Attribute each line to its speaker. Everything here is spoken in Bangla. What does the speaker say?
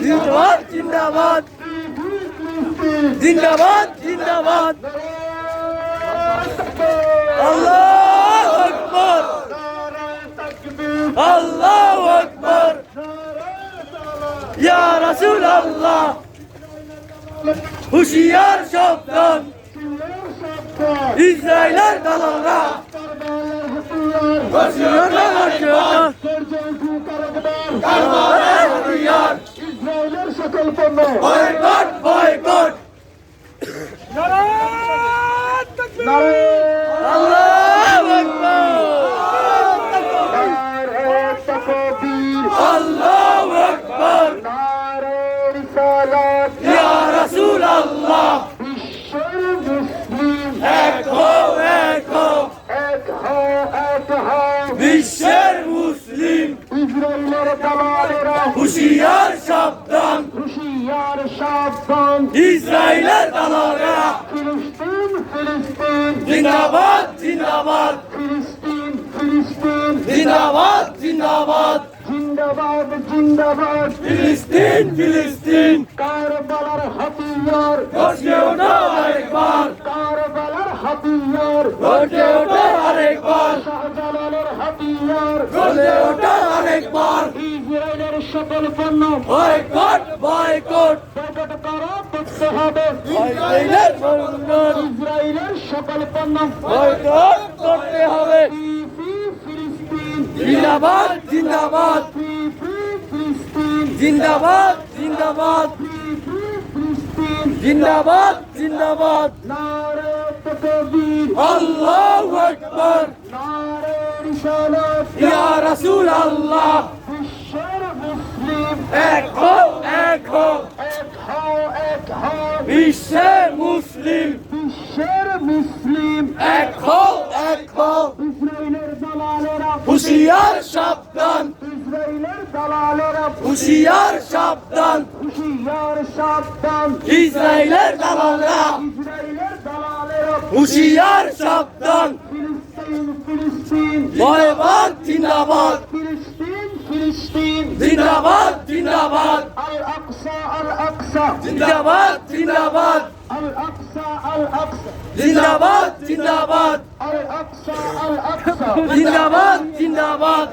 Speaker 1: জিন্দাবাদ জিন্দাবাদ জিন্দাবাদ জিন্দাবাদ আল্লাহু আকবার আল্লাহু আকবার ইয়া রাসূলুল্লাহ হুশিয়ার সাবধান ইসরায়েলের দালালরা
Speaker 2: ইসরায়েলের সকল পণ্য
Speaker 1: বয়কট বয়কট আল্লাহু আকবার আল্লাহু আকবার ইয়া রাসূলুল্লাহ
Speaker 2: বিশ্বের মুসলিম
Speaker 1: এক হও এক হও
Speaker 2: এক হও এক হও
Speaker 1: বিশ্বের মুসলিম
Speaker 2: ইসরায়েলের দালালেরা
Speaker 1: হুশিয়ার সাবধান
Speaker 2: হুশিয়ার সাবধান
Speaker 1: ইসরায়েলের দালালরা
Speaker 2: ফিলিস্তিন ফিলিস্তিন
Speaker 1: জিন্দাবাদ জিন্দাবাদ
Speaker 2: ফিলিস্তিন ফিলিস্তিন
Speaker 1: জিন্দাবাদ জিন্দাবাদ
Speaker 2: জিন্দাবাদ জিন্দাবাদ
Speaker 1: ফিলিস্তিন ফিলিস্তিন
Speaker 2: কারবালার হাতিয়ার
Speaker 1: গর্জে ওঠো আরেকবার
Speaker 2: কারবালার হাতিয়ার
Speaker 1: গর্জে ওঠো আরেকবার
Speaker 2: শাহজালালের হাতিয়ার
Speaker 1: গর্জে ওঠো আরেকবার
Speaker 2: ইসরায়েলের সকল পণ্য
Speaker 1: বয়কট বয়কট
Speaker 2: বয়কট করা করতে হবে
Speaker 1: ইসরায়েলের পণ্য
Speaker 2: ইসরায়েলের সকল পণ্য
Speaker 1: বয়কট করতে হবে
Speaker 2: ফিলিস্তিন
Speaker 1: জিন্দাবাদ জিন্দাবাদ
Speaker 2: ফিলিস্তিন
Speaker 1: জিন্দাবাদ জিন্দাবাদ
Speaker 2: ফিলিস্তিন
Speaker 1: জিন্দাবাদ জিন্দাবাদ
Speaker 2: নারে তাকবীর
Speaker 1: আল্লাহু আকবার
Speaker 2: নারে রিসালাত
Speaker 1: ইয়া রাসূলুল্লাহ
Speaker 2: বিশ্বের মুসলিম
Speaker 1: এক হও এক হও
Speaker 2: এক হও এক হও
Speaker 1: বিশ্বের মুসলিম
Speaker 2: বিশ্বের মুসলিম
Speaker 1: এক হও এক হও
Speaker 2: ইসরায়েলের দালালেরা
Speaker 1: হুশিয়ার সাবধান
Speaker 2: ইসরায়েলের দালালেরা
Speaker 1: হুশিয়ার সাবধান
Speaker 2: হুশিয়ার সাবধান
Speaker 1: ইসরায়েলের দালালরা
Speaker 2: ইসরায়েলের দালালেরা
Speaker 1: হুশিয়ার সাবধান
Speaker 2: ফিলিস্তিন ফিলিস্তিন
Speaker 1: জয়বাদ জিন্দাবাদ
Speaker 2: ফিলিস্তিন ফিলিস্তিন
Speaker 1: জিন্দাবাদ জিন্দাবাদ
Speaker 2: আল আকসা আল আকসা
Speaker 1: জিন্দাবাদ জিন্দাবাদ
Speaker 2: আল আকসা আল আকসা
Speaker 1: জিন্দাবাদ জিন্দাবাদ
Speaker 2: আল আকসা আল আকসা
Speaker 1: জিন্দাবাদ জিন্দাবাদ